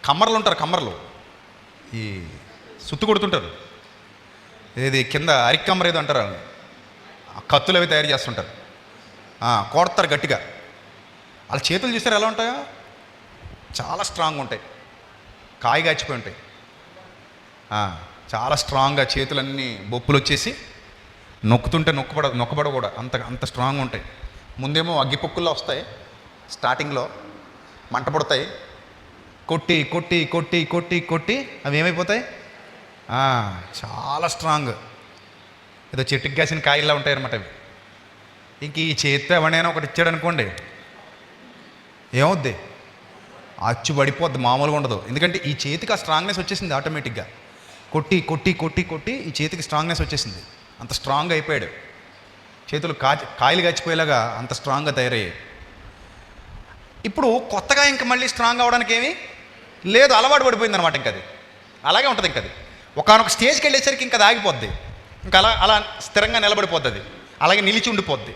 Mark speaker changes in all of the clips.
Speaker 1: కమ్మర్లు ఉంటారు, కమ్మర్లు ఈ సుత్తు కొడుతుంటారు, ఏది కింద అరికమ్మర్ ఏదో అంటారు, కత్తులు అవి తయారు చేస్తుంటారు, కొడతారు గట్టిగా. వాళ్ళ చేతులు చూస్తారు ఎలా ఉంటాయో, చాలా స్ట్రాంగ్ ఉంటాయి, కాయగాచిపోయి ఉంటాయి. చాలా స్ట్రాంగ్గా చేతులన్నీ బొప్పులు వచ్చేసి నొక్కుతుంటే నొక్కబడ కూడా అంత స్ట్రాంగ్ ఉంటాయి. ముందేమో అగ్గిపొక్కుల్లో వస్తాయి, స్టార్టింగ్లో మంట పడతాయి, కొట్టి కొట్టి కొట్టి కొట్టి కొట్టి అవి ఏమైపోతాయి, చాలా స్ట్రాంగ్, ఏదో చెట్టుకి కాసిన కాయల్లా ఉంటాయి అన్నమాట అవి. ఇంక ఈ చేతితో ఎవరైనా ఒకటి ఇచ్చాడు అనుకోండి, ఏమవుద్ది, అచ్చు పడిపోద్ది, మామూలుగా ఉండదు. ఎందుకంటే ఈ చేతికి ఆ స్ట్రాంగ్నెస్ వచ్చేసింది ఆటోమేటిక్గా, కొట్టి కొట్టి కొట్టి కొట్టి ఈ చేతికి స్ట్రాంగ్నెస్ వచ్చేసింది. అంత స్ట్రాంగ్ అయిపోయాడు, చేతులు కాయలు కాచిపోయేలాగా అంత స్ట్రాంగ్గా తయారయ్యాయి. ఇప్పుడు కొత్తగా ఇంక మళ్ళీ స్ట్రాంగ్ అవ్వడానికి ఏమీ లేదు, అలవాటు పడిపోయింది అనమాట. ఇంక అది అలాగే ఉంటుంది. ఇంక అది ఒకానొక స్టేజ్కి వెళ్ళేసరికి ఇంకా అది ఆగిపోద్ది, ఇంకా అలా స్థిరంగా నిలబడిపోద్ది, అది అలాగే నిలిచి ఉండిపోద్ది.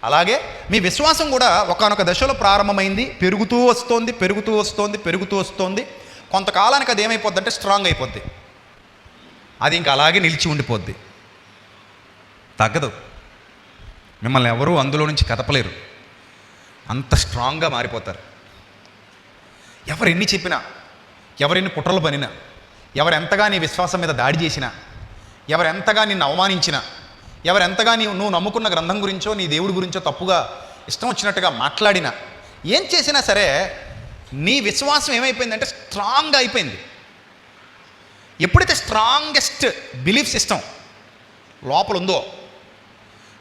Speaker 1: అలాగే మీ విశ్వాసం కూడా ఒకానొక దశలో ప్రారంభమైంది, పెరుగుతూ వస్తోంది పెరుగుతూ వస్తోంది పెరుగుతూ వస్తోంది. కొంతకాలానికి అది ఏమైపోద్ది అంటే స్ట్రాంగ్ అయిపోద్ది, అది ఇంకా అలాగే నిలిచి ఉండిపోద్ది, తగ్గదు. మిమ్మల్ని ఎవరూ అందులో నుంచి కదపలేరు, అంత స్ట్రాంగ్గా మారిపోతారు. ఎవరు ఎన్ని చెప్పినా, ఎవరెన్ని కుట్రలు పనినా, ఎవరెంతగా నీ విశ్వాసం మీద దాడి చేసినా, ఎవరెంతగా నిన్ను అవమానించినా, ఎవరెంతగా నువ్వు నమ్ముకున్న గ్రంథం గురించో నీ దేవుడి గురించో తప్పుగా ఇష్టం వచ్చినట్టుగా మాట్లాడినా, ఏం చేసినా సరే నీ విశ్వాసం ఏమైపోయిందంటే స్ట్రాంగ్గా అయిపోయింది. ఎప్పుడైతే స్ట్రాంగెస్ట్ బిలీఫ్ సిస్టమ్ లోపల ఉందో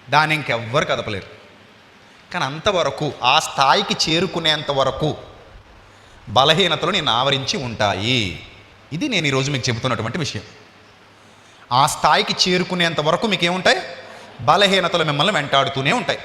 Speaker 1: దాన్ని ఇంకెవ్వరు కదపలేరు. కానీ అంతవరకు, ఆ స్థాయికి చేరుకునేంత వరకు బలహీనతలు నేను ఆవరించి ఉంటాయి. ఇది నేను ఈరోజు మీకు చెబుతున్నటువంటి విషయం. ఆ స్థాయికి చేరుకునేంత వరకు మీకు ఏముంటాయి, బలహీనతలు మిమ్మల్ని వెంటాడుతూనే ఉంటాయి.